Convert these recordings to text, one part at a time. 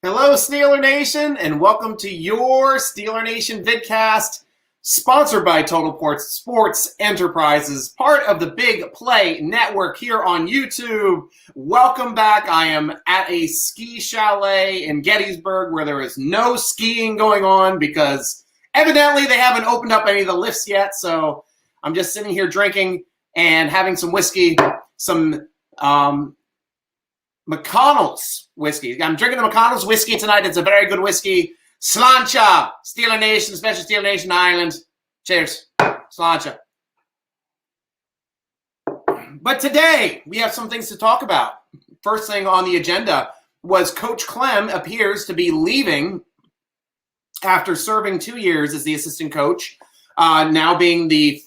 Hello, Steeler Nation, and welcome to your Steeler Nation Vidcast, sponsored by Total Sports Enterprises, part of the Big Play Network here on YouTube. Welcome back. I am at a ski chalet in Gettysburg where there is no skiing going on because evidently they haven't opened up any of the lifts yet. So I'm just sitting here drinking and having some whiskey, some McConnell's whiskey. I'm drinking the McConnell's whiskey tonight. It's a very good whiskey. Sláinte, Steeler Nation, special Steeler Nation Ireland. Cheers. Sláinte. But today, we have some things to talk about. First thing on the agenda was Coach Clem appears to be leaving after serving 2 years as the assistant coach, now being the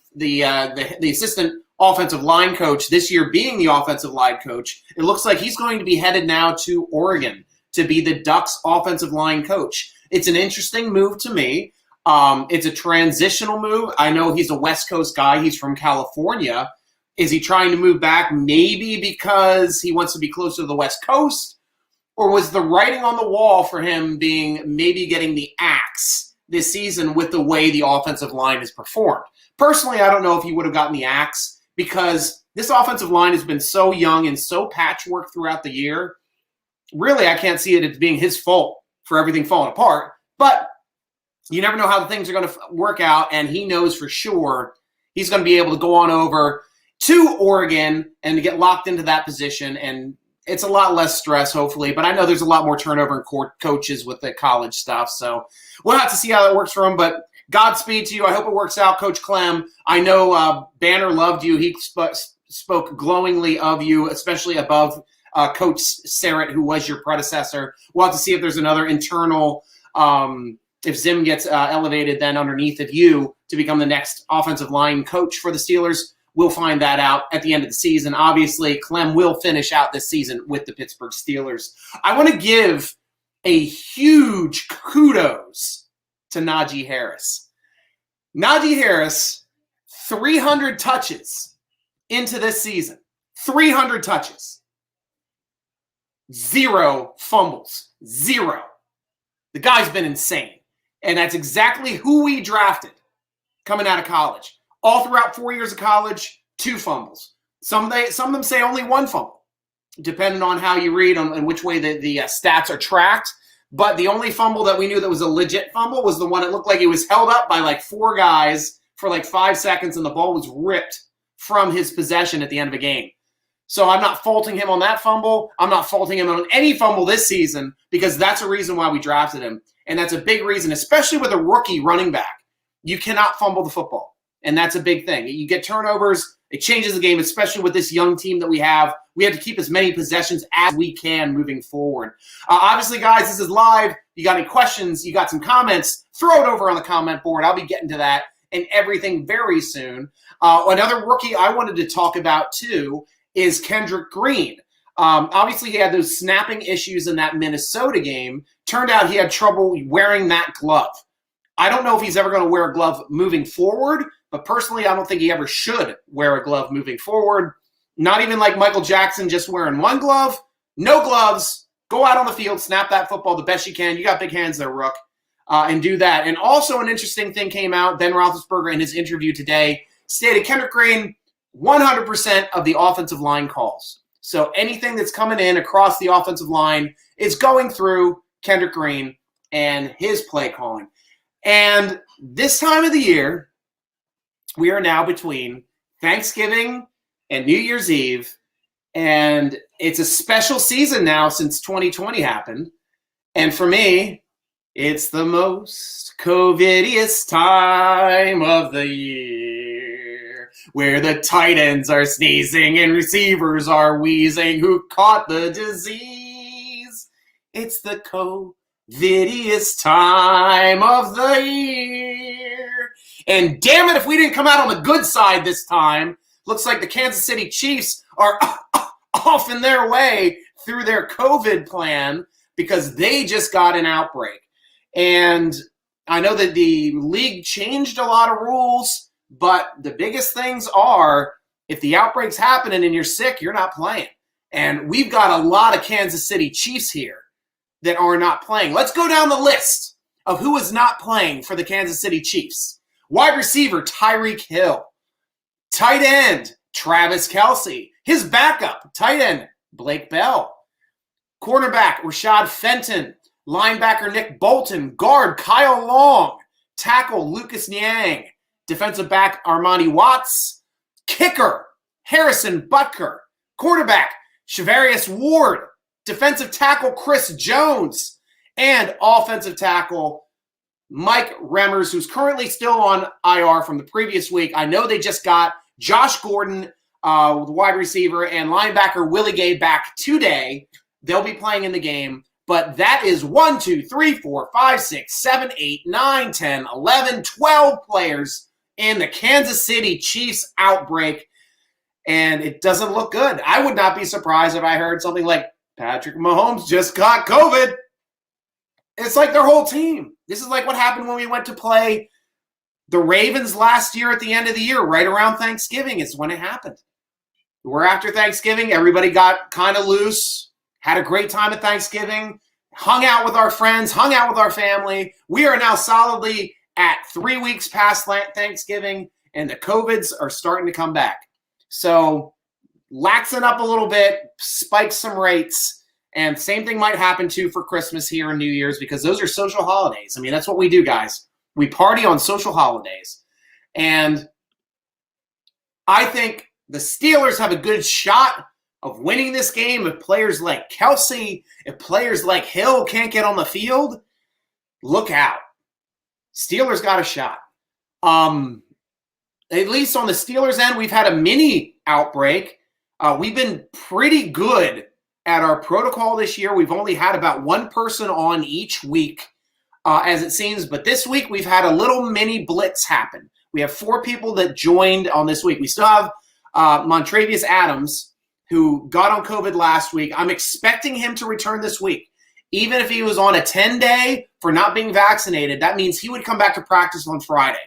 assistant offensive line coach, this year being the offensive line coach. It looks like he's going to be headed now to Oregon to be the Ducks offensive line coach. It's an interesting move to me. It's a transitional move. I know he's a West Coast guy. He's from California. Is he trying to move back maybe because he wants to be closer to the West Coast? Or was the writing on the wall for him being maybe getting the axe this season with the way the offensive line has performed? Personally, I don't know if he would have gotten the axe, because this offensive line has been so young and so patchwork throughout the year. Really, I can't see it as being his fault for everything falling apart. But you never know how the things are going to work out, and he knows for sure he's going to be able to go on over to Oregon and to get locked into that position, and it's a lot less stress, hopefully. But I know there's a lot more turnover in coaches with the college stuff, so we'll have to see how that works for him. But Godspeed to you. I hope it works out, Coach Clem. I know Banner loved you. He spoke glowingly of you, especially above Coach Serrett, who was your predecessor. We'll have to see if there's another internal, if Zim gets elevated then underneath of you to become the next offensive line coach for the Steelers. We'll find that out at the end of the season. Obviously, Clem will finish out this season with the Pittsburgh Steelers. I want to give a huge kudos to Najee Harris. Najee Harris, 300 touches into this season. 300 touches. 0 fumbles. 0. The guy's been insane. And that's exactly who we drafted coming out of college. All throughout 4 years of college, 2 fumbles. Some of them say only 1 fumble, depending on how you read and which way the stats are tracked. But the only fumble that we knew that was a legit fumble was the one that looked like it was held up by like 4 guys for like 5 seconds and the ball was ripped from his possession at the end of a game. So I'm not faulting him on that fumble. I'm not faulting him on any fumble this season because that's a reason why we drafted him. And that's a big reason, especially with a rookie running back. You cannot fumble the football. And that's a big thing. You get turnovers. It changes the game, especially with this young team that we have. We have to keep as many possessions as we can moving forward. Obviously, guys, this is live. You got any questions? You got some comments? Throw it over on the comment board. I'll be getting to that and everything very soon. Another rookie I wanted to talk about, too, is Kendrick Green. Obviously, he had those snapping issues in that Minnesota game. Turned out he had trouble wearing that glove. I don't know if he's ever going to wear a glove moving forward, but personally, I don't think he ever should wear a glove moving forward. Not even like Michael Jackson just wearing 1 glove. No gloves. Go out on the field, snap that football the best you can. You got big hands there, Rook, and do that. And also an interesting thing came out. Ben Roethlisberger in his interview today stated Kendrick Green, 100% of the offensive line calls. So anything that's coming in across the offensive line is going through Kendrick Green and his play calling. And this time of the year, we are now between Thanksgiving and New Year's Eve, and it's a special season now since 2020 happened. And for me, it's the most Covidiest time of the year, where the tight ends are sneezing and receivers are wheezing who caught the disease. It's the Covidiest time of the year. And damn it, if we didn't come out on the good side this time. Looks like the Kansas City Chiefs are off in their way through their COVID plan because they just got an outbreak. And I know that the league changed a lot of rules, but the biggest things are if the outbreak's happening and you're sick, you're not playing. And we've got a lot of Kansas City Chiefs here that are not playing. Let's go down the list of who is not playing for the Kansas City Chiefs. Wide receiver, Tyreek Hill. Tight end, Travis Kelce. His backup, tight end, Blake Bell. Cornerback, Rashad Fenton. Linebacker, Nick Bolton. Guard, Kyle Long. Tackle, Lucas Niang. Defensive back, Armani Watts. Kicker, Harrison Butker. Quarterback, Shavarius Ward. Defensive tackle, Chris Jones. And offensive tackle, Mike Remmers, who's currently still on IR from the previous week. I know they just got Josh Gordon, the wide receiver, and linebacker Willie Gay back today. They'll be playing in the game. But that is 1, 2, 3, 4, 5, 6, 7, 8, 9, 10, 11, 12 players in the Kansas City Chiefs outbreak. And it doesn't look good. I would not be surprised if I heard something like Patrick Mahomes just got COVID. It's like their whole team. This is like what happened when we went to play the Ravens last year at the end of the year, right around Thanksgiving is when it happened. We're after Thanksgiving. Everybody got kind of loose, had a great time at Thanksgiving, hung out with our friends, hung out with our family. We are now solidly at 3 weeks past Thanksgiving, and the COVIDs are starting to come back. So laxing up a little bit, spike some rates. And same thing might happen too for Christmas here and New Year's because those are social holidays. I mean, that's what we do, guys. We party on social holidays. And I think the Steelers have a good shot of winning this game if players like Kelce, if players like Hill can't get on the field. Look out. Steelers got a shot. At least on the Steelers end, we've had a mini outbreak. We've been pretty good at our protocol this year. We've only had about one person on each week, as it seems. But this week, we've had a little mini blitz happen. We have 4 people that joined on this week. We still have Montravius Adams, who got on COVID last week. I'm expecting him to return this week. Even if he was on a 10-day for not being vaccinated, that means he would come back to practice on Friday.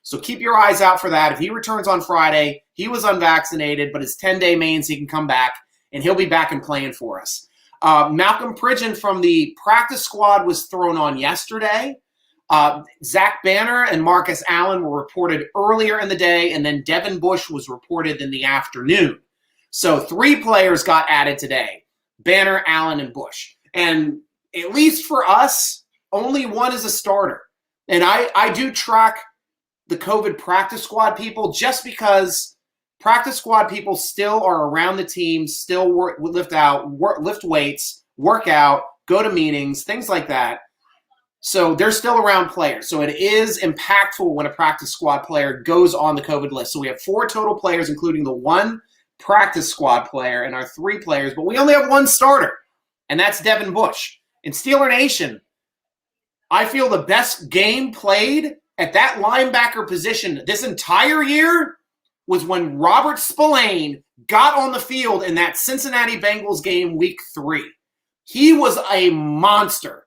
So keep your eyes out for that. If he returns on Friday, he was unvaccinated, but his 10-day means he can come back, and he'll be back and playing for us. Malcolm Pridgeon from the practice squad was thrown on yesterday. Zach Banner and Marcus Allen were reported earlier in the day, and then Devin Bush was reported in the afternoon. So 3 players got added today, Banner, Allen, and Bush. And at least for us, only one is a starter. And I do track the COVID practice squad people just because practice squad people still are around the team, still lift weights, work out, go to meetings, things like that. So they're still around players. So it is impactful when a practice squad player goes on the COVID list. So we have 4 total players, including the 1 practice squad player and our 3 players, but we only have 1 starter, and that's Devin Bush. In Steeler Nation, I feel the best game played at that linebacker position this entire year was when Robert Spillane got on the field in that Cincinnati Bengals game week 3. He was a monster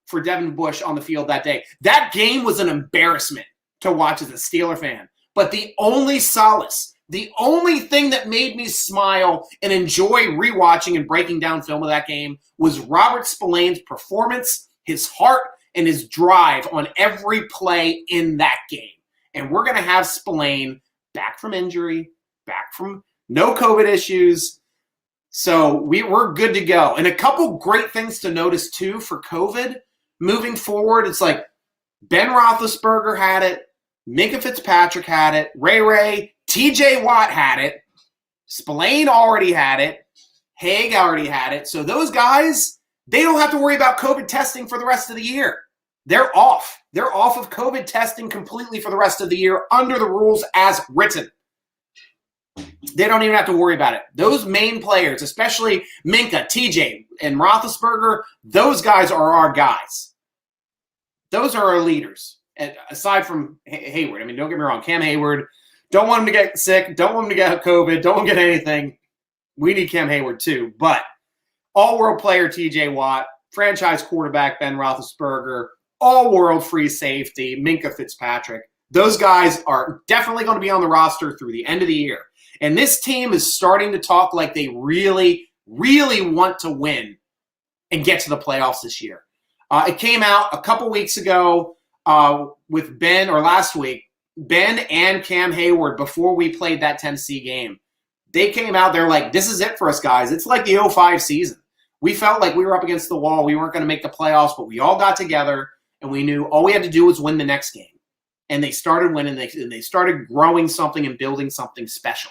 for Devin Bush on the field that day. That game was an embarrassment to watch as a Steeler fan. But the only solace, the only thing that made me smile and enjoy rewatching and breaking down film of that game was Robert Spillane's performance, his heart, and his drive on every play in that game. And we're going to have Spillane back from injury, back from no COVID issues. So we're good to go. And a couple great things to notice, too, for COVID moving forward. It's like Ben Roethlisberger had it. Minkah Fitzpatrick had it. Ray, TJ Watt had it. Spillane already had it. Haig already had it. So those guys, they don't have to worry about COVID testing for the rest of the year. They're off. They're off of COVID testing completely for the rest of the year under the rules as written. They don't even have to worry about it. Those main players, especially Minkah, TJ, and Roethlisberger, those guys are our guys. Those are our leaders. And aside from Hayward, I mean, don't get me wrong, Cam Hayward, don't want him to get sick, don't want him to get COVID, don't want him to get anything. We need Cam Hayward too. But all-world player TJ Watt, franchise quarterback Ben Roethlisberger, all-world free safety Minkah Fitzpatrick. Those guys are definitely going to be on the roster through the end of the year. And this team is starting to talk like they really, really want to win and get to the playoffs this year. It came out a couple weeks ago with Ben, or last week, Ben and Cam Hayward, before we played that Tennessee game. They came out, they're like, this is it for us, guys. It's like the 2005 season. We felt like we were up against the wall. We weren't going to make the playoffs, but we all got together, and we knew all we had to do was win the next game. And they started winning, and they started growing something and building something special.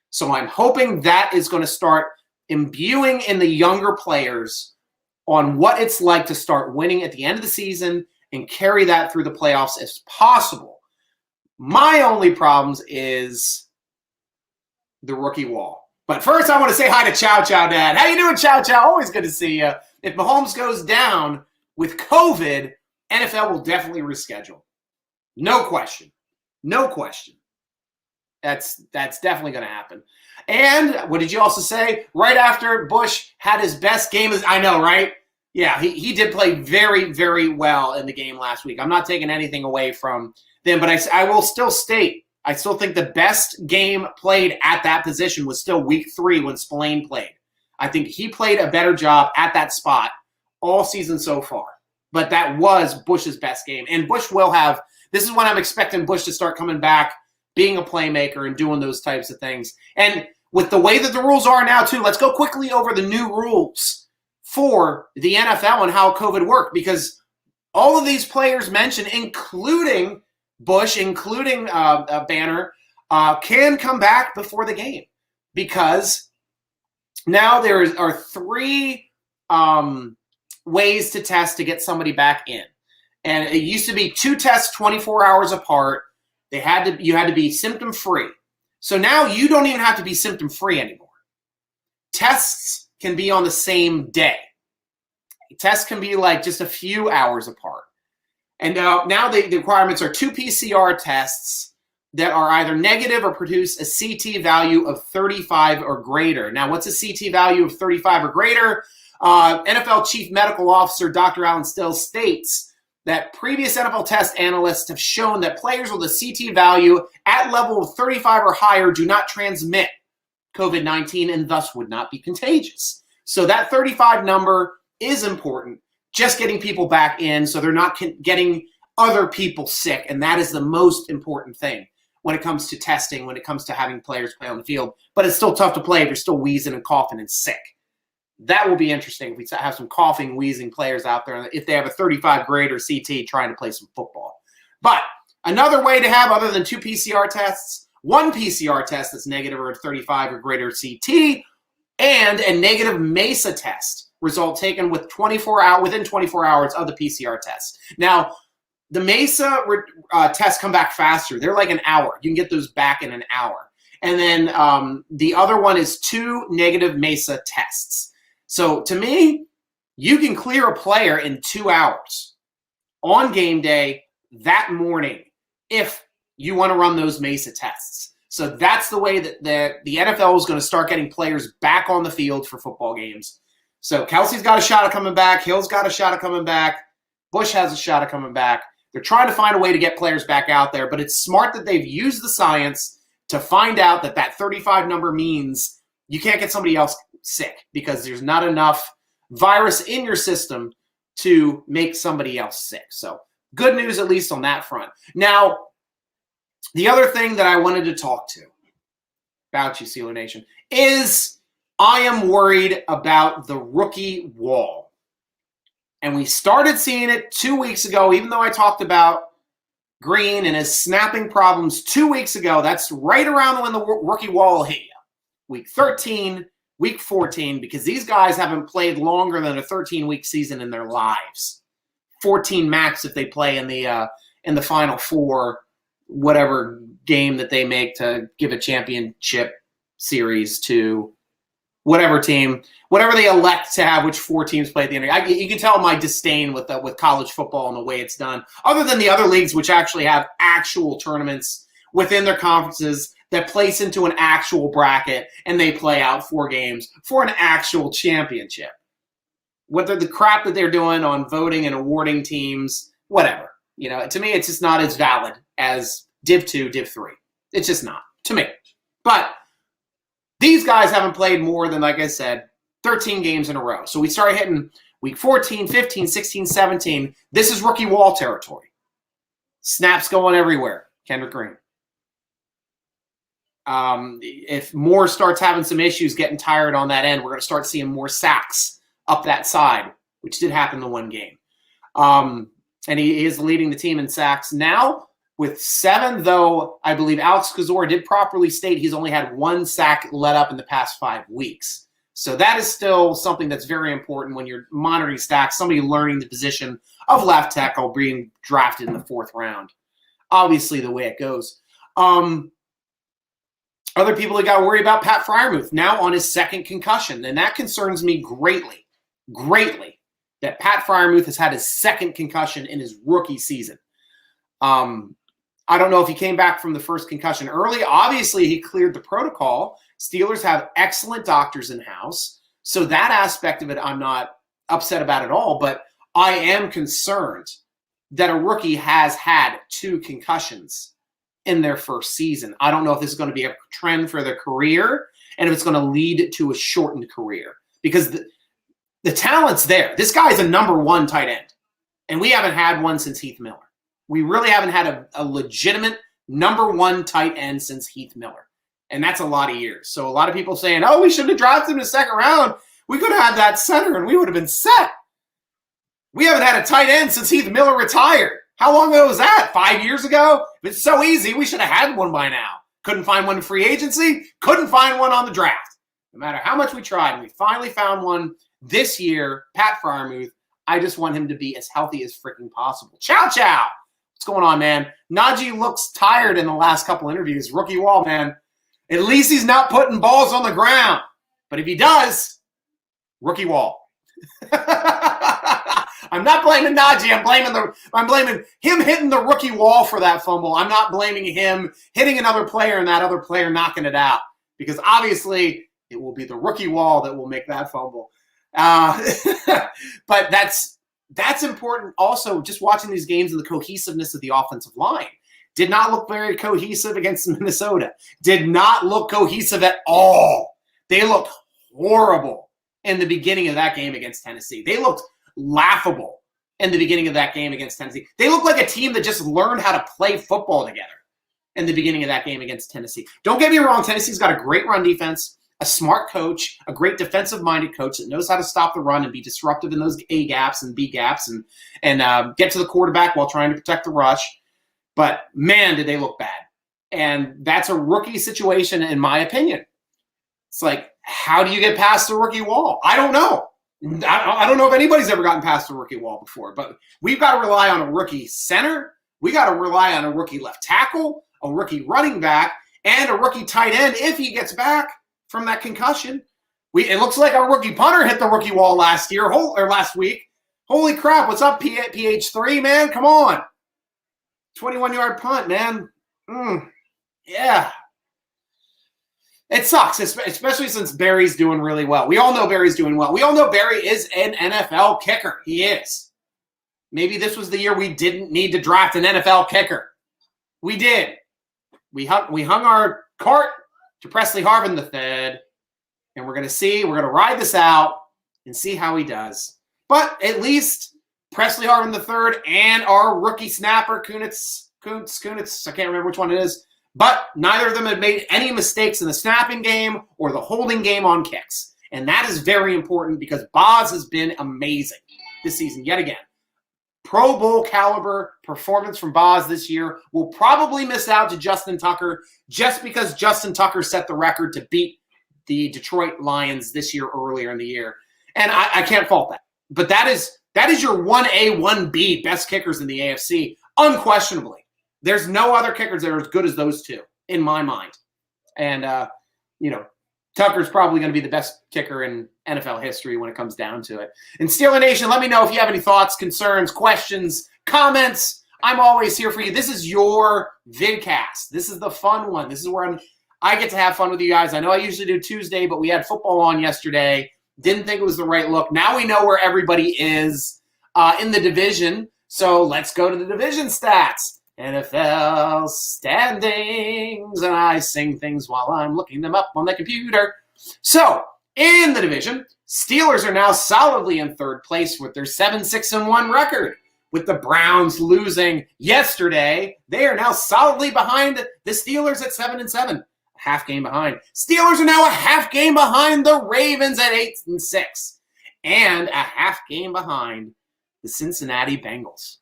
So I'm hoping that is going to start imbuing in the younger players on what it's like to start winning at the end of the season and carry that through the playoffs as possible. My only problems is the rookie wall. But first, I want to say hi to Chow Chow Dad. How you doing, Chow Chow? Always good to see you. If Mahomes goes down with COVID, NFL will definitely reschedule. No question. No question. That's definitely going to happen. And what did you also say? Right after Bush had his best game. I know, right? Yeah, he did play very, very well in the game last week. I'm not taking anything away from them, but I will still state, I still think the best game played at that position was still week 3 when Spillane played. I think he played a better job at that spot all season so far. But that was Bush's best game. And Bush will have – this is when I'm expecting Bush to start coming back, being a playmaker and doing those types of things. And with the way that the rules are now, too, let's go quickly over the new rules for the NFL and how COVID worked. Because all of these players mentioned, including – Bush, including Banner, can come back before the game, because now there are 3 ways to test to get somebody back in. And it used to be 2 tests 24 hours apart. You had to be symptom-free. So now you don't even have to be symptom-free anymore. Tests can be on the same day. Tests can be like just a few hours apart. And now the requirements are 2 PCR tests that are either negative or produce a CT value of 35 or greater. Now, what's a CT value of 35 or greater? NFL Chief Medical Officer Dr. Alan Still states that previous NFL test analysts have shown that players with a CT value at level of 35 or higher do not transmit COVID-19 and thus would not be contagious. So that 35 number is important. Just getting people back in so they're not getting other people sick. And that is the most important thing when it comes to testing, when it comes to having players play on the field. But it's still tough to play if you're still wheezing and coughing and sick. That will be interesting if we have some coughing, wheezing players out there, if they have a 35 grader CT trying to play some football. But another way to have, other than 2 PCR tests, 1 PCR test that's negative or 35 or greater CT, and a negative MESA test. Result taken within 24 hours of the PCR test. Now, the MESA tests come back faster. They're like an hour. You can get those back in an hour. And then the other one is 2 negative MESA tests. So to me, you can clear a player in 2 hours on game day that morning if you want to run those MESA tests. So that's the way that the NFL is going to start getting players back on the field for football games. So Kelsey's got a shot at coming back. Hill's got a shot at coming back. Bush has a shot at coming back. They're trying to find a way to get players back out there, but it's smart that they've used the science to find out that 35 number means you can't get somebody else sick because there's not enough virus in your system to make somebody else sick. So good news, at least on that front. Now, the other thing that I wanted to talk to about you, Steeler Nation, is I am worried about the rookie wall. And we started seeing it 2 weeks ago, even though I talked about Green and his snapping problems 2 weeks ago. That's right around when the rookie wall will hit you. Week 13, week 14, because these guys haven't played longer than a 13-week season in their lives. 14 max if they play in the Final Four, whatever game that they make to give a championship series to whatever team, whatever they elect to have, which 4 teams play at the end. You can tell my disdain with college football and the way it's done, other than the other leagues which actually have actual tournaments within their conferences that place into an actual bracket and they play out 4 games for an actual championship. Whether the crap that they're doing on voting and awarding teams, whatever. To me, it's just not as valid as Div 2, Div 3. It's just not, to me. But these guys haven't played more than, like I said, 13 games in a row. So we Week 14, 15, 16, 17, this is rookie wall territory. Snaps going everywhere. Kendrick Green. If Moore starts having some issues getting tired on that end, we're going to start seeing more sacks up that side, which did happen in the one game. And he is leading the team in sacks now with 7, though I believe Alex Kozora did properly state he's only had 1 sack let up in the past 5 weeks. So that is still something that's very important when you're monitoring stacks, somebody learning the position of left tackle being drafted in the 4th round. Obviously, the way it goes. Other people that got to worry about Pat Freiermuth now on his 2nd concussion, and that concerns me greatly, that Pat Freiermuth has had his 2nd concussion in his rookie season. I don't know if he came back from the 1st concussion early. Obviously, he cleared the protocol. Steelers have excellent doctors in-house, so that aspect of it I'm not upset about at all, but I am concerned that a rookie has had 2 concussions in their 1st season. I don't know if this is going to be a trend for their career and if it's going to lead to a shortened career because the talent's there. This guy is a number 1 tight end, and we haven't had one since Heath Miller. We really haven't had a legitimate number 1 tight end since Heath Miller, and that's a lot of years. So a lot of people saying, oh, we should have drafted him in the 2nd round. We could have had that center, and we would have been set. We haven't had a tight end since Heath Miller retired. How long ago was that? 5 years ago? If it's so easy, we should have had one by now. Couldn't find one in free agency. Couldn't find one on the draft. No matter how much we tried, we finally found one this year. Pat Freiermuth. I just want him to be as healthy as freaking possible. Chow. What's going on, man? Najee looks tired in the last couple interviews. Rookie wall, man. At least he's not putting balls on the ground. But if he does, rookie wall. I'm not blaming Najee. I'm blaming him hitting the rookie wall for that fumble. I'm not blaming him hitting another player and that other player knocking it out because obviously it will be the rookie wall that will make that fumble. But that's important. Also, just watching these games and the cohesiveness of the offensive line did not look very cohesive against Minnesota. Did not look cohesive at all. They looked horrible in the beginning of that game against Tennessee. They looked laughable in the beginning of that game against Tennessee. They look like a team that just learned how to play football together in the beginning of that game against Tennessee. Don't get me wrong, Tennessee's got a great run defense, a smart coach, a great defensive-minded coach that knows how to stop the run and be disruptive in those A gaps and B gaps and get to the quarterback while trying to protect the rush. But, man, did they look bad. And that's a rookie situation, in my opinion. It's like, how do you get past the rookie wall? I don't know. I don't know if anybody's ever gotten past the rookie wall before, but we've got to rely on a rookie center. We got to rely on a rookie left tackle, a rookie running back, and a rookie tight end if he gets back from that concussion. It looks like our rookie punter hit the rookie wall last week. Holy crap, what's up, PH3, man? Come on. 21-yard punt, man. Yeah. It sucks, especially since Barry's doing really well. We all know Barry's doing well. We all know Barry is an NFL kicker. He is. Maybe this was the year we didn't need to draft an NFL kicker. We did. We hung our cart to Presley Harvin III, and we're going to ride this out and see how he does. But at least Presley Harvin III and our rookie snapper, Kunitz, I can't remember which one it is, but neither of them have made any mistakes in the snapping game or the holding game on kicks. And that is very important because Boz has been amazing this season yet again. Pro Bowl caliber performance from Boz this year. Will probably miss out to Justin Tucker just because Justin Tucker set the record to beat the Detroit Lions this year earlier in the year. And I can't fault that. But that is your 1A, 1B best kickers in the AFC, unquestionably. There's no other kickers that are as good as those two, in my mind. And, Tucker's probably going to be the best kicker in NFL history when it comes down to it. And Steeler Nation, let me know if you have any thoughts, concerns, questions, comments. I'm always here for you. This is your vidcast. This is the fun one. This is where I get to have fun with you guys. I know I usually do Tuesday, but we had football on yesterday. Didn't think it was the right look. Now we know where everybody is in the division. So let's go to the division stats. NFL standings, and I sing things while I'm looking them up on the computer. So, In the division, Steelers are now solidly in third place with their 7-6-1 record. With the Browns losing yesterday, they are now solidly behind the Steelers at 7-7. A half game behind. Steelers are now a half game behind the Ravens at 8-6. And a half game behind the Cincinnati Bengals,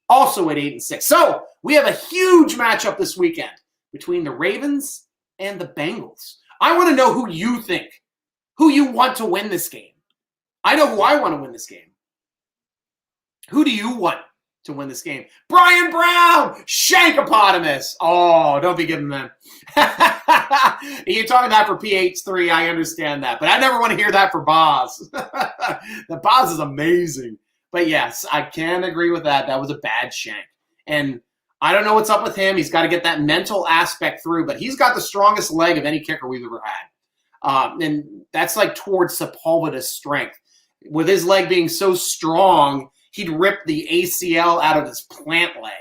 also at 8-6. So we have a huge matchup this weekend between the Ravens and the Bengals. I want to know who you think, who you want to win this game. I know who I want to win this game. Who do you want to win this game? Brian Brown, Shankopotamus. Oh, don't be giving them. You're talking that for PH3, I understand that. But I never want to hear that for Boz. The Boz is amazing. But yes, I can agree with that. That was a bad shank. And I don't know what's up with him. He's got to get that mental aspect through. But he's got the strongest leg of any kicker we've ever had. And that's like towards Sepulveda's strength. With his leg being so strong, he'd rip the ACL out of his plant leg.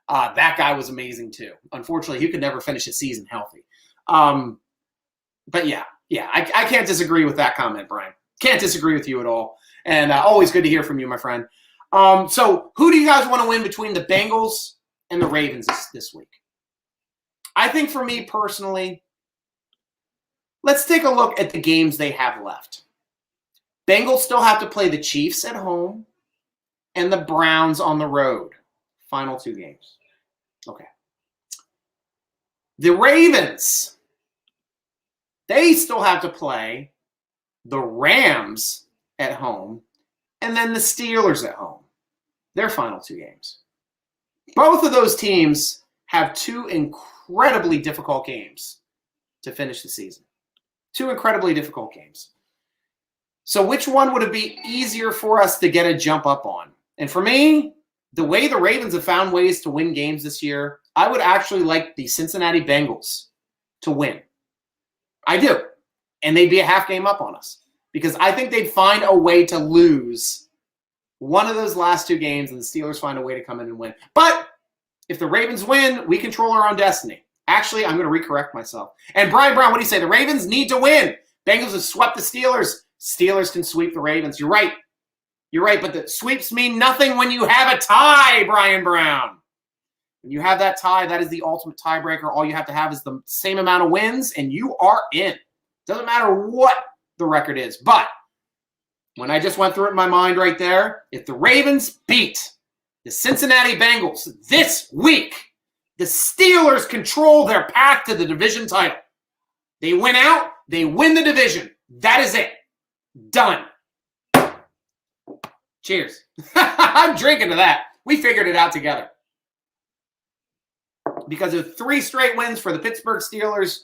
That guy was amazing too. Unfortunately, he could never finish a season healthy. But yeah, I can't disagree with that comment, Brian. Can't disagree with you at all. And always good to hear from you, my friend. So who do you guys want to win between the Bengals and the Ravens this week? I think for me personally, let's take a look at the games they have left. Bengals still have to play the Chiefs at home and the Browns on the road. Final two games. Okay. The Ravens, they still have to play the Rams at home and then the Steelers at home. Their final two games. Both of those teams have two incredibly difficult games to finish the season. Two incredibly difficult games. So which one would it be easier for us to get a jump up on? And for me, the way the Ravens have found ways to win games this year, I would actually like the Cincinnati Bengals to win. I do. And they'd be a half game up on us. Because I think they'd find a way to lose one of those last two games and the Steelers find a way to come in and win. But if the Ravens win, we control our own destiny. Actually, I'm going to recorrect myself. And Brian Brown, what do you say? The Ravens need to win. Bengals have swept the Steelers. Steelers can sweep the Ravens. You're right. You're right, but the sweeps mean nothing when you have a tie, Brian Brown. When you have that tie, that is the ultimate tiebreaker. All you have to have is the same amount of wins, and you are in. Doesn't matter what the record is. But when I just went through it in my mind right there, if the Ravens beat the Cincinnati Bengals this week, the Steelers control their path to the division title. They win out, they win the division. That is it. Done. Cheers. I'm drinking to that. We figured it out together. Because of 3 straight wins for the Pittsburgh Steelers,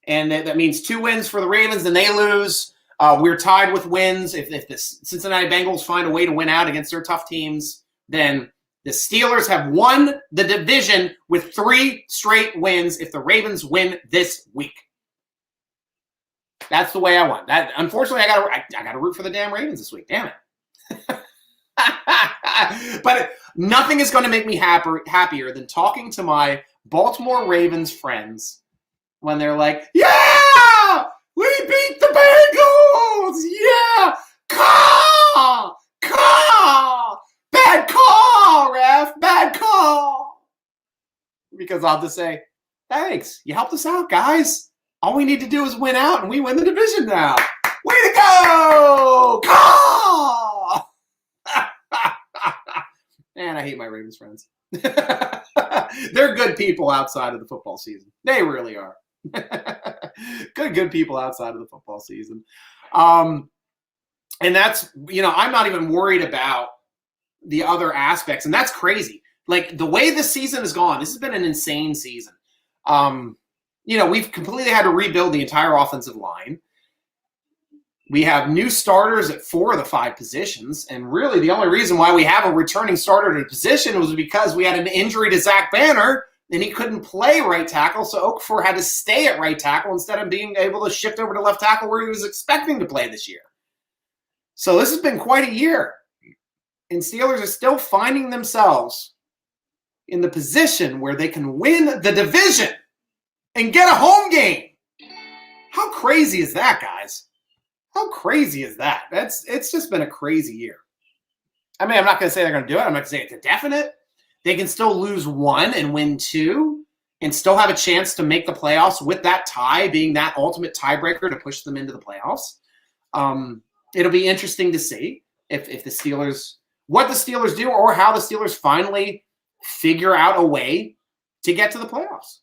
and that means 2 wins for the Ravens, and they lose. We're tied with wins. If the Cincinnati Bengals find a way to win out against their tough teams, then the Steelers have won the division with 3 straight wins if the Ravens win this week. That's the way I want. That unfortunately, I got to root for the damn Ravens this week. Damn it. But nothing is going to make me happier than talking to my Baltimore Ravens friends when they're like, yeah, we beat the Bengals. Yeah. Call. Bad call, ref. Bad call. Because I'll just say, thanks. You helped us out, guys. All we need to do is win out, and we win the division now. Way to go! Call! Man, I hate my Ravens friends. They're good people outside of the football season. They really are. Good people outside of the football season. And that's, I'm not even worried about the other aspects. And that's crazy. Like, the way this season has gone, this has been an insane season. We've completely had to rebuild the entire offensive line. We have new starters at 4 of the 5 positions. And really, the only reason why we have a returning starter at a position was because we had an injury to Zach Banner, and he couldn't play right tackle. So Okafor had to stay at right tackle instead of being able to shift over to left tackle where he was expecting to play this year. So this has been quite a year. And Steelers are still finding themselves in the position where they can win the division and get a home game. How crazy is that, guys? How crazy is that? It's just been a crazy year. I mean, I'm not going to say they're going to do it. I'm not going to say it's a definite. They can still lose 1 and win 2 and still have a chance to make the playoffs with that tie being that ultimate tiebreaker to push them into the playoffs. It'll be interesting to see if the Steelers, what the Steelers do or how the Steelers finally figure out a way to get to the playoffs.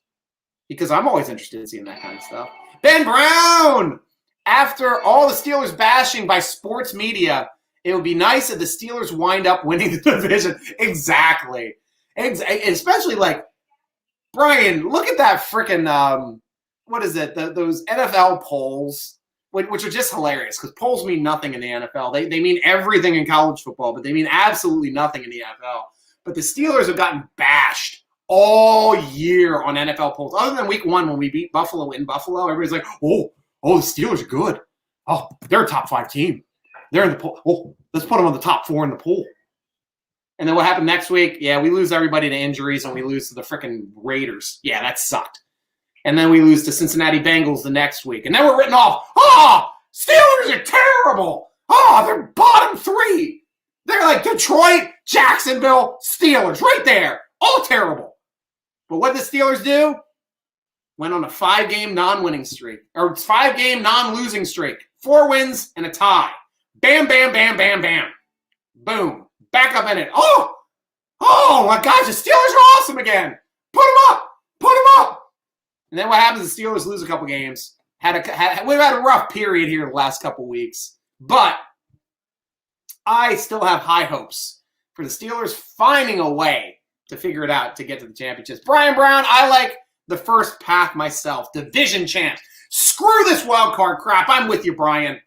Because I'm always interested in seeing that kind of stuff. Ben Brown! After all the Steelers bashing by sports media, it would be nice if the Steelers wind up winning the division. Exactly. Especially like, Brian, look at that freaking, what is it? Those NFL polls, which are just hilarious because polls mean nothing in the NFL. They mean everything in college football, but they mean absolutely nothing in the NFL. But the Steelers have gotten bashed all year on NFL polls. Other than week 1 when we beat Buffalo in Buffalo, everybody's like, oh, the Steelers are good. Oh, they're a top 5 team. They're in the poll. Oh, let's put them on the top 4 in the poll. And then what happened next week? Yeah, we lose everybody to injuries and we lose to the freaking Raiders. Yeah, that sucked. And then we lose to Cincinnati Bengals the next week. And then we're written off. Oh, Steelers are terrible. Oh, they're bottom 3. They're like Detroit, Jacksonville, Steelers right there. All terrible. But what did the Steelers do? Went on a 5-game non-winning streak. Or 5-game non-losing streak. 4 wins and a tie. Bam, bam, bam, bam, bam. Boom. Back up in it. Oh my gosh, the Steelers are awesome again. Put them up. And then what happens? The Steelers lose a couple games. We've had a rough period here the last couple weeks. But I still have high hopes for the Steelers finding a way to figure it out to get to the championships. Brian Brown, I like the first path myself. Division champs. Screw this wild card crap. I'm with you, Brian.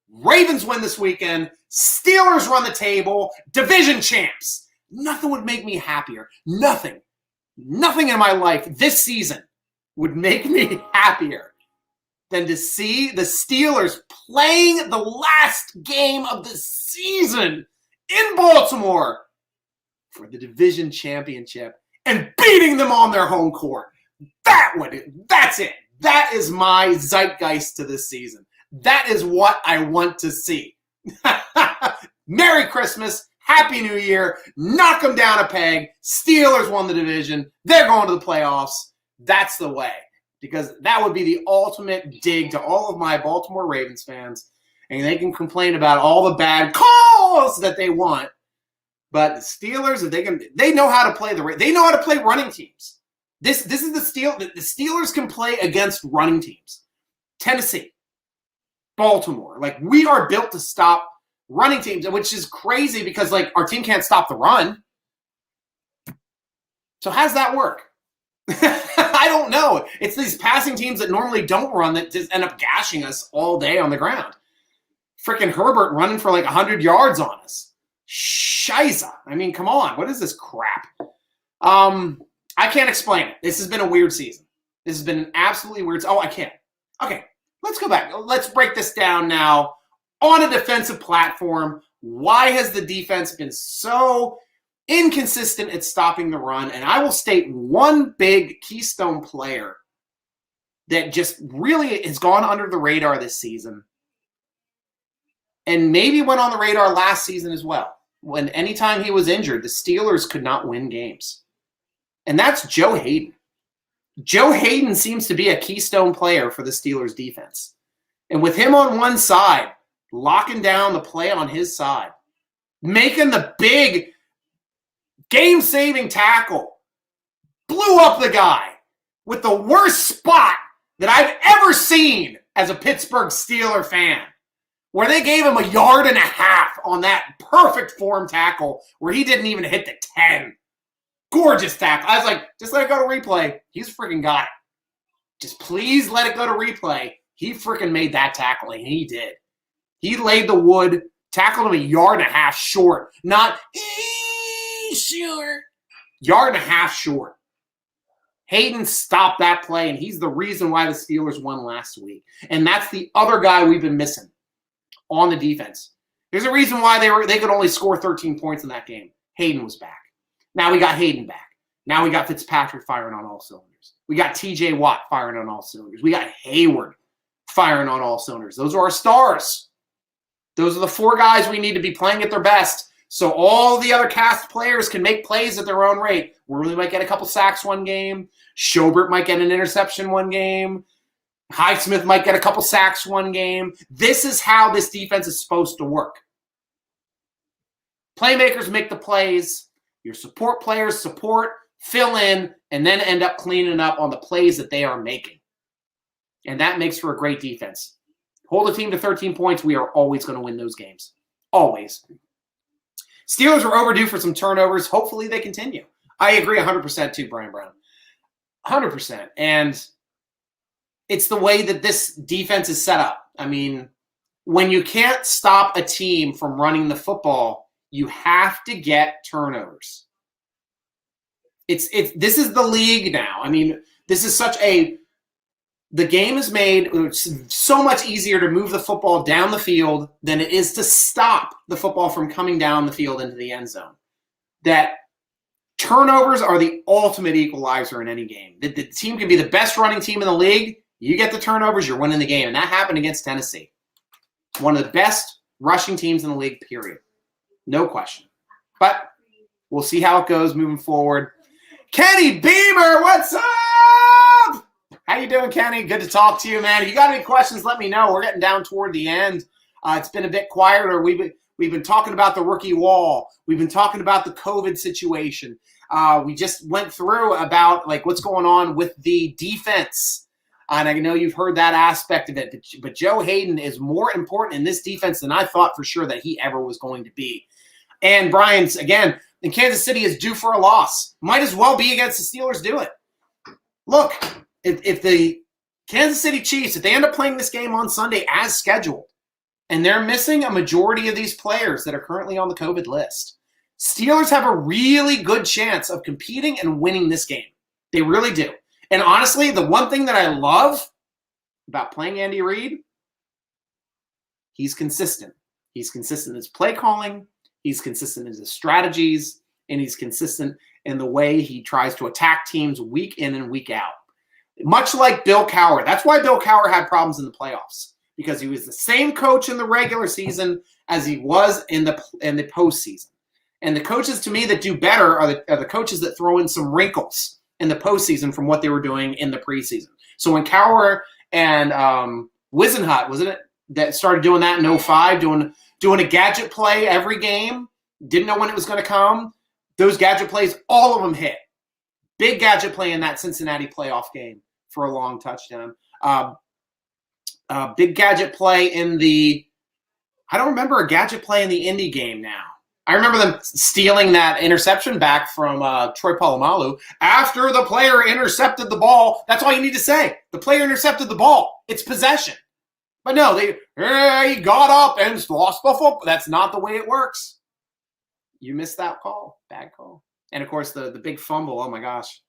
Ravens win this weekend. Steelers run the table. Division champs. Nothing would make me happier. Nothing in my life this season would make me happier than to see the Steelers playing the last game of the season in Baltimore for the division championship and beating them on their home court. That's it. That is my zeitgeist to this season. That is what I want to see. Merry Christmas. Happy New Year. Knock them down a peg. Steelers won the division. They're going to the playoffs. That's the way. Because that would be the ultimate dig to all of my Baltimore Ravens fans. And they can complain about all the bad calls that they want. But the Steelers, they know how to play they know how to play running teams. This is the Steelers can play against running teams. Tennessee, Baltimore. Like, we are built to stop running teams, which is crazy because, like, our team can't stop the run. So how does that work? I don't know. It's these passing teams that normally don't run that just end up gashing us all day on the ground. Freaking Herbert running for like 100 yards on us. Shiza. I mean, come on. What is this crap? I can't explain it. This has been a weird season. This has been an absolutely weird. Oh, I can't. Okay, let's go back. Let's break this down now on a defensive platform. Why has the defense been so inconsistent at stopping the run? And I will state one big keystone player that just really has gone under the radar this season and maybe went on the radar last season as well. When anytime he was injured, the Steelers could not win games. And that's Joe Hayden. Joe Hayden seems to be a keystone player for the Steelers defense. And with him on one side, locking down the play on his side, making the big game-saving tackle, blew up the guy with the worst spot that I've ever seen as a Pittsburgh Steeler fan, where they gave him 1.5 yards on that perfect form tackle where he didn't even hit the 10. Gorgeous tackle. I was like, just let it go to replay. He's freaking got it. Just please let it go to replay. He freaking made that tackle, and he did. He laid the wood, tackled him 1.5 yards short. Not short. 1.5 yards short. Hayden stopped that play, and he's the reason why the Steelers won last week. And that's the other guy we've been missing on the defense. There's a reason why they could only score 13 points in that game. Hayden was back. Now we got Hayden back. Now we got Fitzpatrick firing on all cylinders. We got TJ Watt firing on all cylinders. We got Hayward firing on all cylinders. Those are our stars. Those are the 4 guys we need to be playing at their best. So all the other cast players can make plays at their own rate. Worley might get a couple sacks one game. Schobert might get an interception one game. Highsmith might get a couple sacks one game. This is how this defense is supposed to work. Playmakers make the plays. Your support players support, fill in, and then end up cleaning up on the plays that they are making. And that makes for a great defense. Hold a team to 13 points, we are always going to win those games. Always. Steelers are overdue for some turnovers. Hopefully they continue. I agree 100% too, Brian Brown. 100%. And it's the way that this defense is set up. I mean, when you can't stop a team from running the football, you have to get turnovers. This is the league now. I mean, this is the game is made so much easier to move the football down the field than it is to stop the football from coming down the field into the end zone. That turnovers are the ultimate equalizer in any game. The team can be the best running team in the league. You get the turnovers, you're winning the game. And that happened against Tennessee. One of the best rushing teams in the league, period. No question. But we'll see how it goes moving forward. Kenny Beamer, what's up? How you doing, Kenny? Good to talk to you, man. If you got any questions, let me know. We're getting down toward the end. It's been a bit quieter. We've been talking about the rookie wall. We've been talking about the COVID situation. We just went through about what's going on with the defense. And I know you've heard that aspect of it. But Joe Hayden is more important in this defense than I thought for sure that he ever was going to be. And Brian's, again, in Kansas City is due for a loss. Might as well be against the Steelers do it. Look, if the Kansas City Chiefs, if they end up playing this game on Sunday as scheduled, and they're missing a majority of these players that are currently on the COVID list, Steelers have a really good chance of competing and winning this game. They really do. And honestly, the one thing that I love about playing Andy Reid, he's consistent. He's consistent in his play calling. He's consistent in his strategies. And he's consistent in the way he tries to attack teams week in and week out. Much like Bill Cowher. That's why Bill Cowher had problems in the playoffs. Because he was the same coach in the regular season as he was in the postseason. And the coaches, to me, that do better are the coaches that throw in some wrinkles in the postseason from what they were doing in the preseason. So when Cowher and Wisenhunt, wasn't it, that started doing that in 2005, doing a gadget play every game, didn't know when it was going to come. Those gadget plays, all of them hit. Big gadget play in that Cincinnati playoff game for a long touchdown. Big gadget play I don't remember a gadget play in the Indy game now. I remember them stealing that interception back from Troy Polamalu after the player intercepted the ball. That's all you need to say. The player intercepted the ball. It's possession. But no, he got up and lost the football. That's not the way it works. You missed that call. Bad call. And, of course, the big fumble. Oh, my gosh.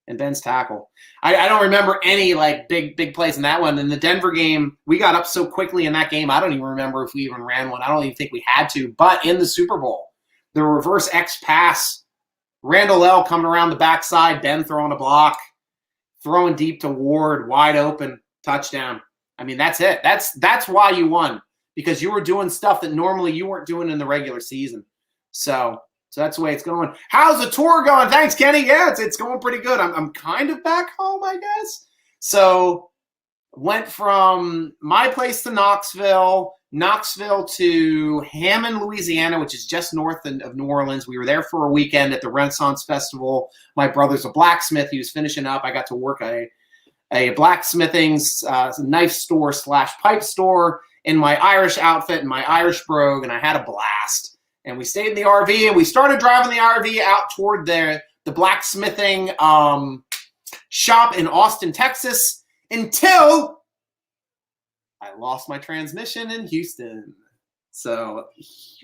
And Ben's tackle. I don't remember any, big plays in that one. In the Denver game, we got up so quickly in that game, I don't even remember if we even ran one. I don't even think we had to. But in the Super Bowl, the reverse X pass, Randall L. coming around the backside, Ben throwing a block, throwing deep to Ward, wide open, touchdown. I mean, that's it. That's why you won, because you were doing stuff that normally you weren't doing in the regular season. So that's the way it's going. How's the tour going? Thanks, Kenny. Yeah, it's going pretty good. I'm kind of back home, I guess. So went from my place to Knoxville to Hammond, Louisiana, which is just north of New Orleans. We were there for a weekend at the Renaissance Festival. My brother's a blacksmith. He was finishing up. I got to work a blacksmithing knife store / pipe store in my Irish outfit and my Irish brogue, and I had a blast. And we stayed in the RV, and we started driving the RV out toward the blacksmithing shop in Austin, Texas, until I lost my transmission in Houston. So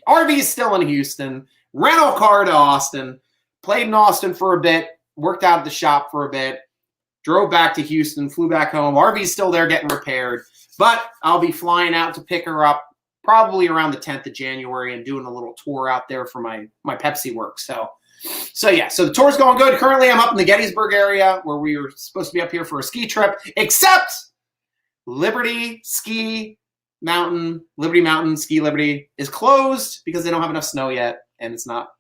RV is still in Houston. Rental car to Austin. Played in Austin for a bit. Worked out at the shop for a bit. Drove back to Houston. Flew back home. RV's still there getting repaired. But I'll be flying out to pick her up probably around the 10th of January and doing a little tour out there for my Pepsi work. So the tour's going good. Currently, I'm up in the Gettysburg area where we were supposed to be up here for a ski trip, except Liberty Mountain Ski Liberty is closed because they don't have enough snow yet, and it's not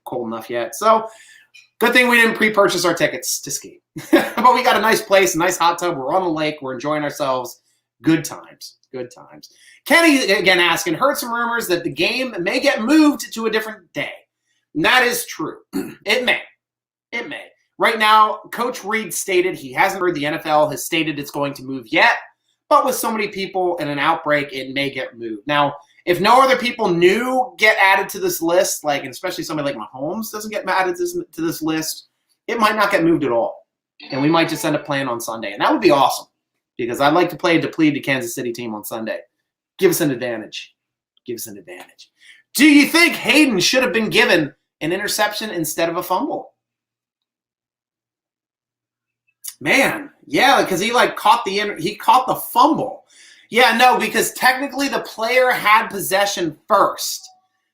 cold enough yet. So good thing we didn't pre-purchase our tickets to ski. But we got a nice place, a nice hot tub. We're on the lake. We're enjoying ourselves. Good times. Good times. Kenny, again, asking, heard some rumors that the game may get moved to a different day. And that is true. It may. It may. Right now, Coach Reed stated he hasn't heard the NFL has stated it's going to move yet. But with so many people and an outbreak, it may get moved. Now, if no other people new get added to this list, like, and especially somebody like Mahomes doesn't get added to this list, it might not get moved at all. And we might just end up playing on Sunday. And that would be awesome because I'd like to play a depleted Kansas City team on Sunday. Give us an advantage. Give us an advantage. Do you think Hayden should have been given an interception instead of a fumble? Man, yeah, because he caught the fumble. Yeah, no, because technically the player had possession first.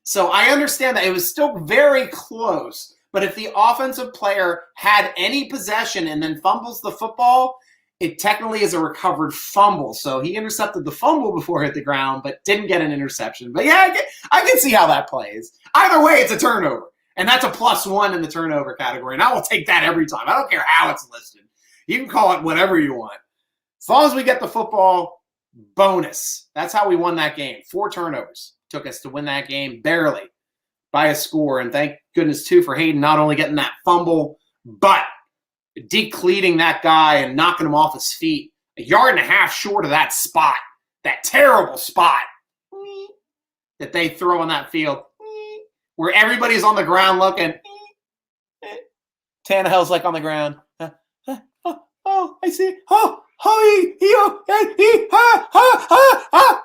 So I understand that it was still very close. But if the offensive player had any possession and then fumbles the football, it technically is a recovered fumble. So he intercepted the fumble before it hit the ground, but didn't get an interception. But yeah, I can see how that plays. Either way, it's a turnover. And that's a +1 in the turnover category. And I will take that every time. I don't care how it's listed. You can call it whatever you want. As long as we get the football, bonus. That's how we won that game. 4 turnovers took us to win that game, barely, by a score. And thank goodness, too, for Hayden not only getting that fumble, but decleating that guy and knocking him off his feet 1.5 yards short of that spot, that terrible spot that they throw on that field, where everybody's on the ground looking. Tannehill's on the ground. Oh, I see.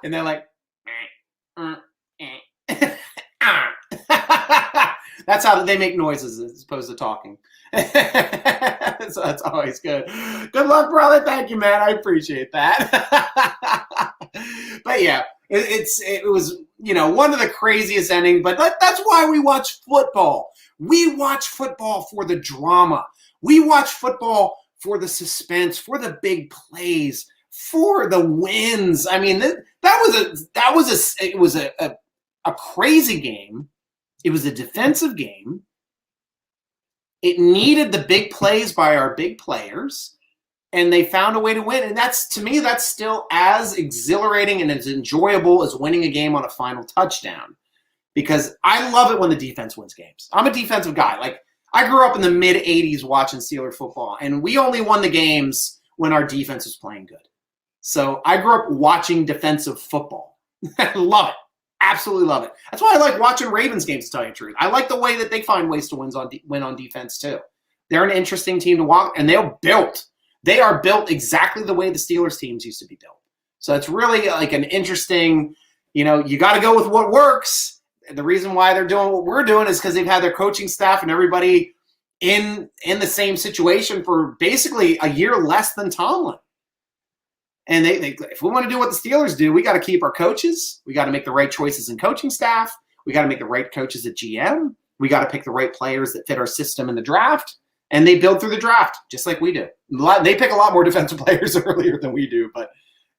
And they're like, that's how they make noises as opposed to talking. So that's always good. Good luck, brother. Thank you, man. I appreciate that. But yeah, it was, one of the craziest endings, but that's why we watch football. We watch football for the drama. We watch football for the suspense, for the big plays, for the wins. I mean, it was a crazy game. It was a defensive game. It needed the big plays by our big players, and they found a way to win. And to me, that's still as exhilarating and as enjoyable as winning a game on a final touchdown, because I love it when the defense wins games. I'm a defensive guy. I grew up in the mid-'80s watching Steeler football, and we only won the games when our defense was playing good. So I grew up watching defensive football. I love it. Absolutely love it. That's why I like watching Ravens games, to tell you the truth. I like the way that they find ways to win on defense, too. They're an interesting team to watch, and they are built exactly the way the Steelers teams used to be built. So it's really an interesting, you got to go with what works. The reason why they're doing what we're doing is because they've had their coaching staff and everybody in the same situation for basically a year less than Tomlin. And if we want to do what the Steelers do, we got to keep our coaches. We got to make the right choices in coaching staff. We got to make the right coaches at GM. We got to pick the right players that fit our system in the draft. And they build through the draft, just like we do. They pick a lot more defensive players earlier than we do, but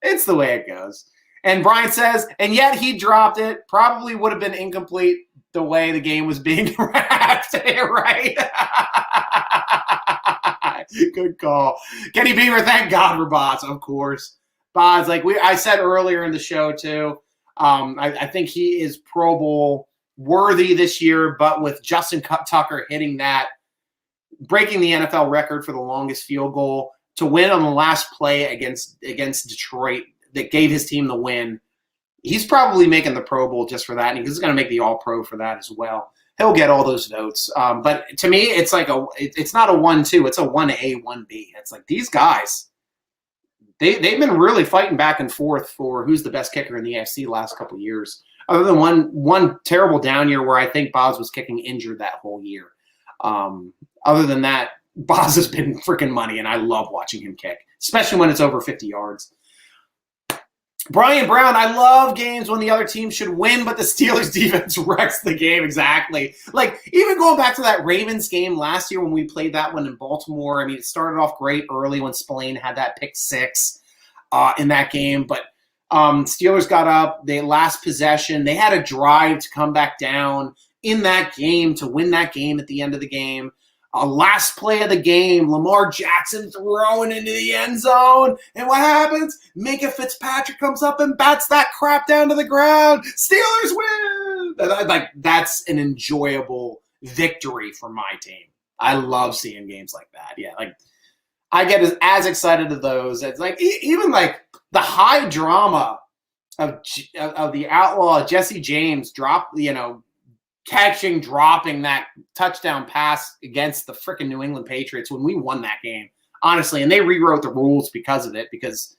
it's the way it goes. And Brian says, and yet he dropped it. Probably would have been incomplete the way the game was being wrapped. Right? Good call. Kenny Beamer, thank God for Boz, of course. Boz, I said earlier in the show, too, I think he is Pro Bowl worthy this year, but with Justin Tucker hitting breaking the NFL record for the longest field goal to win on the last play against Detroit, that gave his team the win. He's probably making the Pro Bowl just for that, and he's going to make the All-Pro for that as well. He'll get all those votes. But to me, it's it's not a 1-2. It's a 1A, 1B. It's these guys, they've been really fighting back and forth for who's the best kicker in the AFC the last couple of years. Other than one terrible down year where I think Boz was kicking injured that whole year. Other than that, Boz has been freaking money, and I love watching him kick, especially when it's over 50 yards. Brian Brown, I love games when the other team should win, but the Steelers defense wrecks the game. Exactly. Even going back to that Ravens game last year when we played that one in Baltimore, I mean, it started off great early when Spillane had that pick 6. in that game. But Steelers got up. They last possession. They had a drive to come back down in that game to win that game at the end of the game. Last play of the game, Lamar Jackson throwing into the end zone. And what happens? Minka Fitzpatrick comes up and bats that crap down to the ground. Steelers win! That's an enjoyable victory for my team. I love seeing games like that. Yeah, I get as excited as those. It's even the high drama of the outlaw Jesse James dropping that touchdown pass against the freaking New England Patriots when we won that game, honestly. And they rewrote the rules because of it, because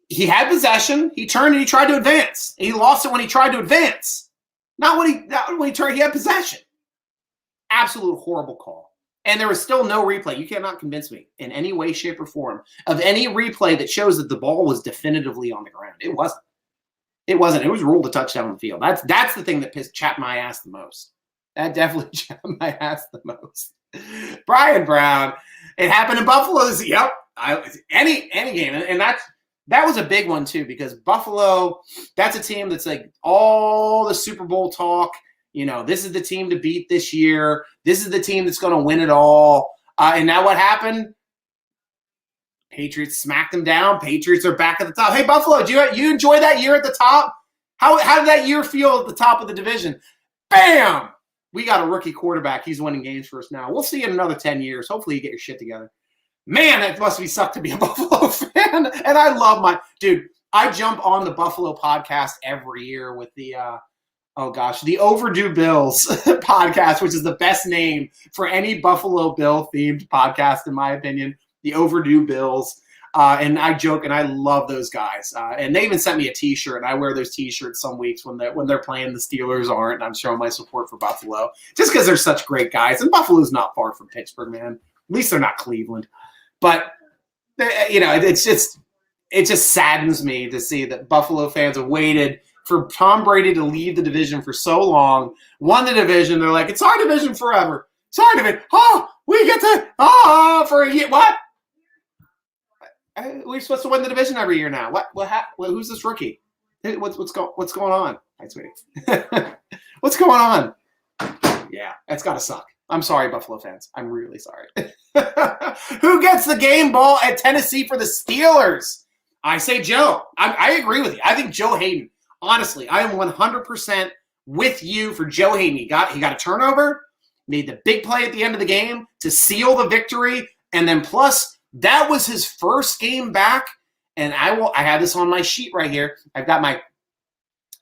he had possession, he turned and he tried to advance. He lost it when he tried to advance, not when he turned. He had possession. Absolute horrible call. And there was still no replay. You cannot convince me in any way, shape, or form of any replay that shows that the ball was definitively on the ground. It wasn't. It wasn't. It was ruled a touchdown on the field. That's the thing that chapped my ass the most. That definitely chapped my ass the most. Brian Brown. It happened in Buffalo. Yep. Any game. And that was a big one too, because Buffalo, that's a team that's all the Super Bowl talk. This is the team to beat this year. This is the team that's going to win it all. And now what happened? Patriots smacked them down. Patriots are back at the top. Hey, Buffalo, do you enjoy that year at the top? How did that year feel at the top of the division? Bam! We got a rookie quarterback. He's winning games for us now. We'll see you in another 10 years. Hopefully you get your shit together. Man, that must be sucked to be a Buffalo fan. And I love dude, I jump on the Buffalo podcast every year with the the Overdue Bills podcast, which is the best name for any Buffalo Bill themed podcast, in my opinion. The Overdue Bills. And I joke, and I love those guys. And they even sent me a T-shirt, and I wear those T-shirts some weeks when they're playing. The Steelers aren't, and I'm showing my support for Buffalo just because they're such great guys. And Buffalo's not far from Pittsburgh, man. At least they're not Cleveland. But it just saddens me to see that Buffalo fans have waited for Tom Brady to leave the division for so long, won the division. They're like, it's our division forever. It's our division. Oh, we get to for a year. What? We're supposed to win the division every year now. Who's this rookie? What's going on? Hi, sweetie. What's going on? Yeah, that's got to suck. I'm sorry, Buffalo fans. I'm really sorry. Who gets the game ball at Tennessee for the Steelers? I say Joe. I agree with you. I think Joe Hayden. Honestly, I am 100% with you for Joe Hayden. He got a turnover, made the big play at the end of the game to seal the victory, and then plus that was his first game back. And I have this on my sheet right here. I got my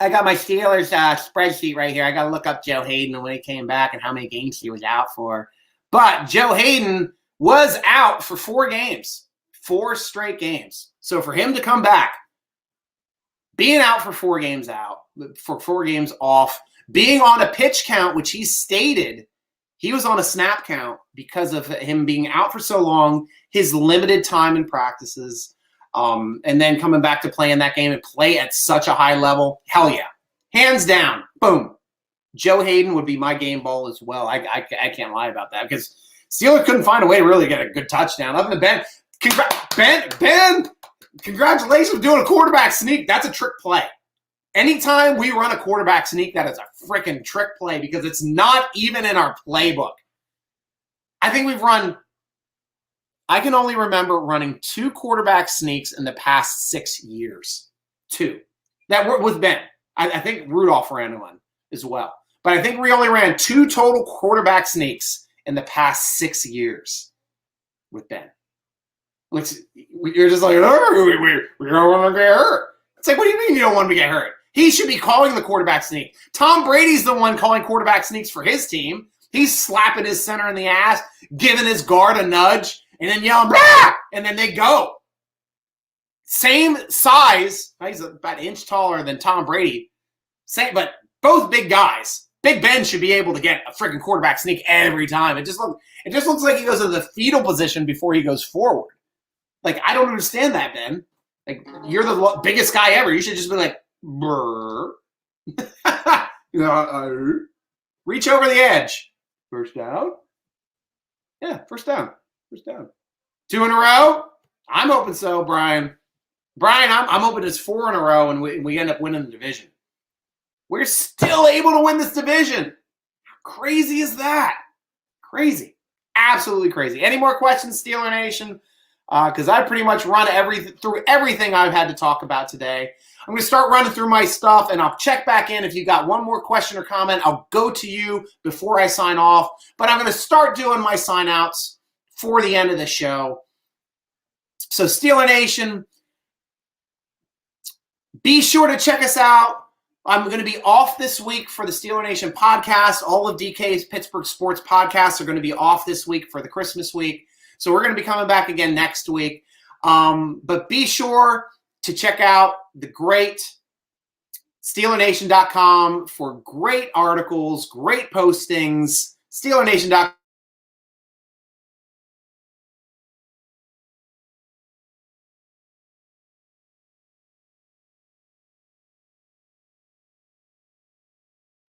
Steelers spreadsheet right here. I got to look up Joe Hayden and when he came back and how many games he was out for. But Joe Hayden was out for 4 games, 4 straight games. So for him to come back, being out for 4 games off, being on a pitch count, which he stated he was on a snap count because of him being out for so long, his limited time in practices, and then coming back to play in that game and play at such a high level. Hell yeah. Hands down. Boom. Joe Hayden would be my game ball as well. I can't lie about that because Steelers couldn't find a way to really get a good touchdown. Other than Ben. Ben, congratulations for doing a quarterback sneak. That's a trick play. Anytime we run a quarterback sneak, that is a freaking trick play because it's not even in our playbook. I think I can only remember running 2 quarterback sneaks in the past 6 years. 2. That were with Ben. I think Rudolph ran one as well. But I think we only ran 2 total quarterback sneaks in the past 6 years with Ben. Which you're just like, oh, we don't want to get hurt. It's like, what do you mean you don't want to get hurt? He should be calling the quarterback sneak. Tom Brady's the one calling quarterback sneaks for his team. He's slapping his center in the ass, giving his guard a nudge, and then yelling, "Rah!" And then they go. Same size. He's about an inch taller than Tom Brady. But both big guys. Big Ben should be able to get a freaking quarterback sneak every time. It just looks like he goes to the fetal position before he goes forward. Like, I don't understand that, Ben. Like, you're the biggest guy ever. You should just be like, brr. Reach over the edge. First down. Yeah, first down. 2 in a row? I'm hoping so, Brian. Brian, I'm hoping it's 4 in a row and we end up winning the division. We're still able to win this division. How crazy is that? Crazy. Absolutely crazy. Any more questions, Steeler Nation? Because I pretty much run through everything I've had to talk about today. I'm going to start running through my stuff, and I'll check back in. If you got one more question or comment, I'll go to you before I sign off. But I'm going to start doing my sign-outs for the end of the show. So, Steeler Nation, be sure to check us out. I'm going to be off this week for the Steeler Nation podcast. All of DK's Pittsburgh sports podcasts are going to be off this week for the Christmas week. So we're going to be coming back again next week. But be sure to check out the great SteelerNation.com for great articles, great postings. SteelerNation.com.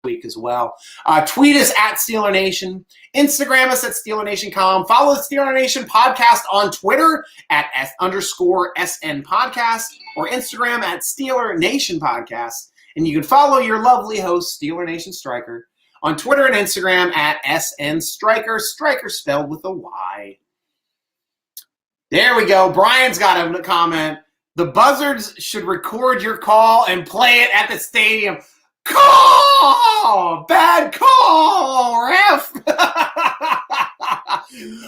Week as well. Tweet us at Steeler Nation. Instagram us at SteelerNation.com. Follow the Steeler Nation podcast on Twitter at _SN podcast or Instagram at Steeler Nation podcast. And you can follow your lovely host, Steeler Nation Stryker, on Twitter and Instagram at SN Stryker. Stryker spelled with a Y. There we go. Brian's got a comment. The Buzzards should record your call and play it at the stadium. Call! Bad call, ref!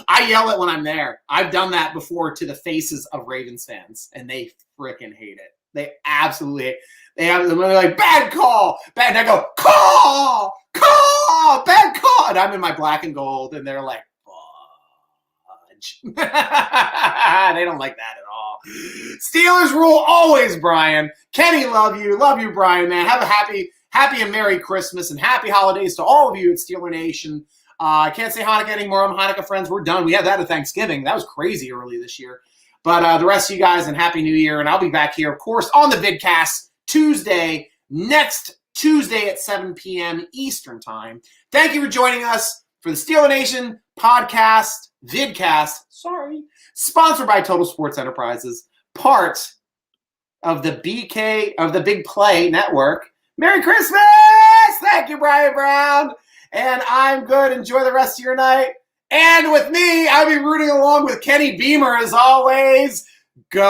I yell it when I'm there. I've done that before to the faces of Ravens fans, and they freaking hate it. They absolutely hate it. They're like, bad call! Bad, and I go, call! Call! Bad call! And I'm in my black and gold, and they're like, fudge. They don't like that at all. Steelers rule always, Brian. Kenny, love you. Love you, Brian, man. Have a happy and Merry Christmas and happy holidays to all of you at Steeler Nation. I can't say Hanukkah anymore. I'm Hanukkah friends. We're done. We had that at Thanksgiving. That was crazy early this year. But the rest of you guys, and Happy New Year. And I'll be back here, of course, on the Vidcast next Tuesday at 7 p.m. Eastern Time. Thank you for joining us for the Steeler Nation podcast, Vidcast, sponsored by Total Sports Enterprises, part of the Big Play Network. Merry Christmas! Thank you, Brian Brown. And I'm good. Enjoy the rest of your night. And with me, I'll be rooting along with Kenny Beamer as always. Go